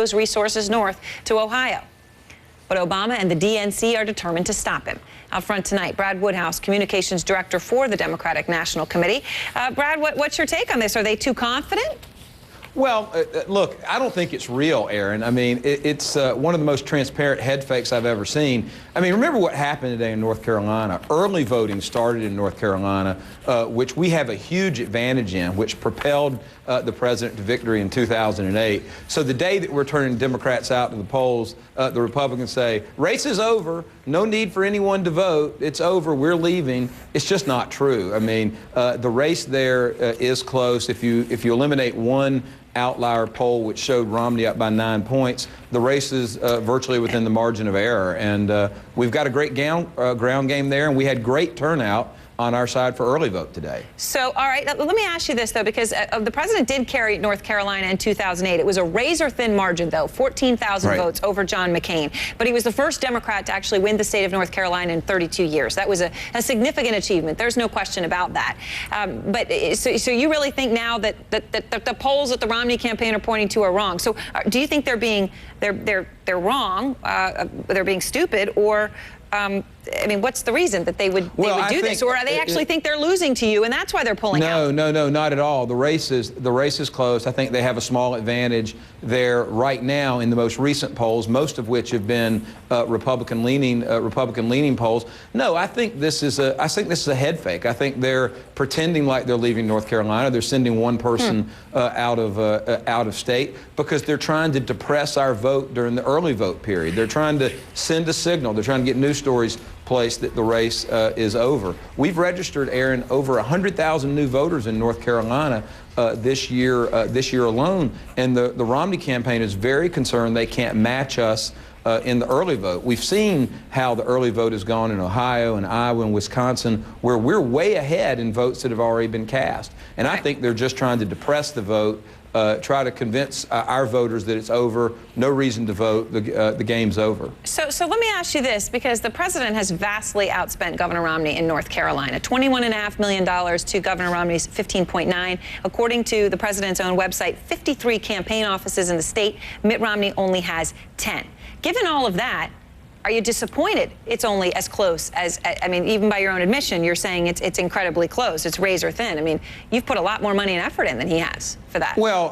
those resources north to Ohio. But Obama and the DNC are determined to stop him. Out front tonight, Brad Woodhouse, communications director for the Democratic National Committee. Brad, what's your take on this? Are they too confident? Well, look, I don't think it's real, Aaron. I mean, it's one of the most transparent head fakes I've ever seen. I mean, remember what happened today in North Carolina. Early voting started in North Carolina, which we have a huge advantage in, which propelled the president to victory in 2008. So the day that we're turning Democrats out to the polls, the Republicans say, race is over, no need for anyone to vote, it's over, we're leaving. It's just not true. I mean, the race there is close. If you eliminate one outlier poll which showed Romney up by 9 points, the race is virtually within the margin of error. And we've got a great ground game there, and we had great turnout on our side for early vote today. So, all right, let me ask you this, though, because the president did carry North Carolina in 2008. It was a razor-thin margin, though, 14,000 votes over John McCain. But he was the first Democrat to actually win the state of North Carolina in 32 years. That was a significant achievement. There's no question about that. So you really think now that the polls that the Romney campaign are pointing to are wrong? So do you think they're wrong, they're being stupid, or I mean, what's the reason that they would do this? Or they actually think they're losing to you, and that's why they're pulling out? No, not at all. The race is close. I think they have a small advantage there right now in the most recent polls, most of which have been Republican-leaning polls. No, I think this is a head fake. I think they're pretending like they're leaving North Carolina. They're sending one person out of state because they're trying to depress our vote during the early vote period. They're trying to send a signal. They're trying to get news stories placed that the race is over. We've registered, Aaron, over 100,000 new voters in North Carolina this year alone, and the Romney campaign is very concerned they can't match us in the early vote. We've seen how the early vote has gone in Ohio and Iowa and Wisconsin, where we're way ahead in votes that have already been cast. And I think they're just trying to depress the vote, try to convince our voters that it's over, no reason to vote, the game's over. So let me ask you this, because the president has vastly outspent Governor Romney in North Carolina. $21.5 million to Governor Romney's 15.9. According to the president's own website, 53 campaign offices in the state. Mitt Romney only has 10. Given all of that, are you disappointed it's only as close as, I mean, even by your own admission, you're saying it's incredibly close, it's razor thin. I mean, you've put a lot more money and effort in than he has for that. Well,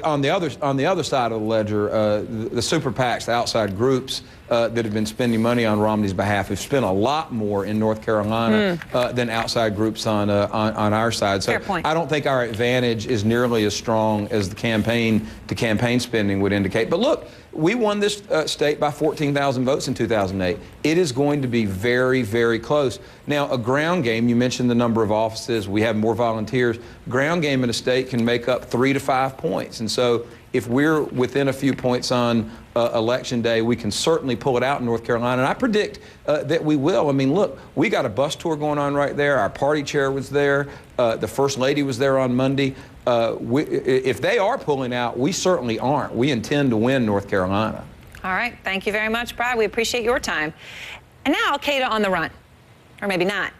on the other side of the ledger, the super PACs, the outside groups that have been spending money on Romney's behalf, have spent a lot more in North Carolina than outside groups on our side. So fair point. I don't think our advantage is nearly as strong as the campaign spending would indicate. But look, we won this state by 14,000 votes in 2008. It is going to be very, very close. Now, a ground game, you mentioned the number of offices, we have more volunteers. Ground game in a state can make up 3 to 5 points. And so if we're within a few points on Election Day, we can certainly pull it out in North Carolina. And I predict that we will. I mean, look, we got a bus tour going on right there. Our party chair was there. The First Lady was there on Monday. If they are pulling out, we certainly aren't. We intend to win North Carolina. All right. Thank you very much, Brad. We appreciate your time. And now Al-Qaeda on the run. Or maybe not.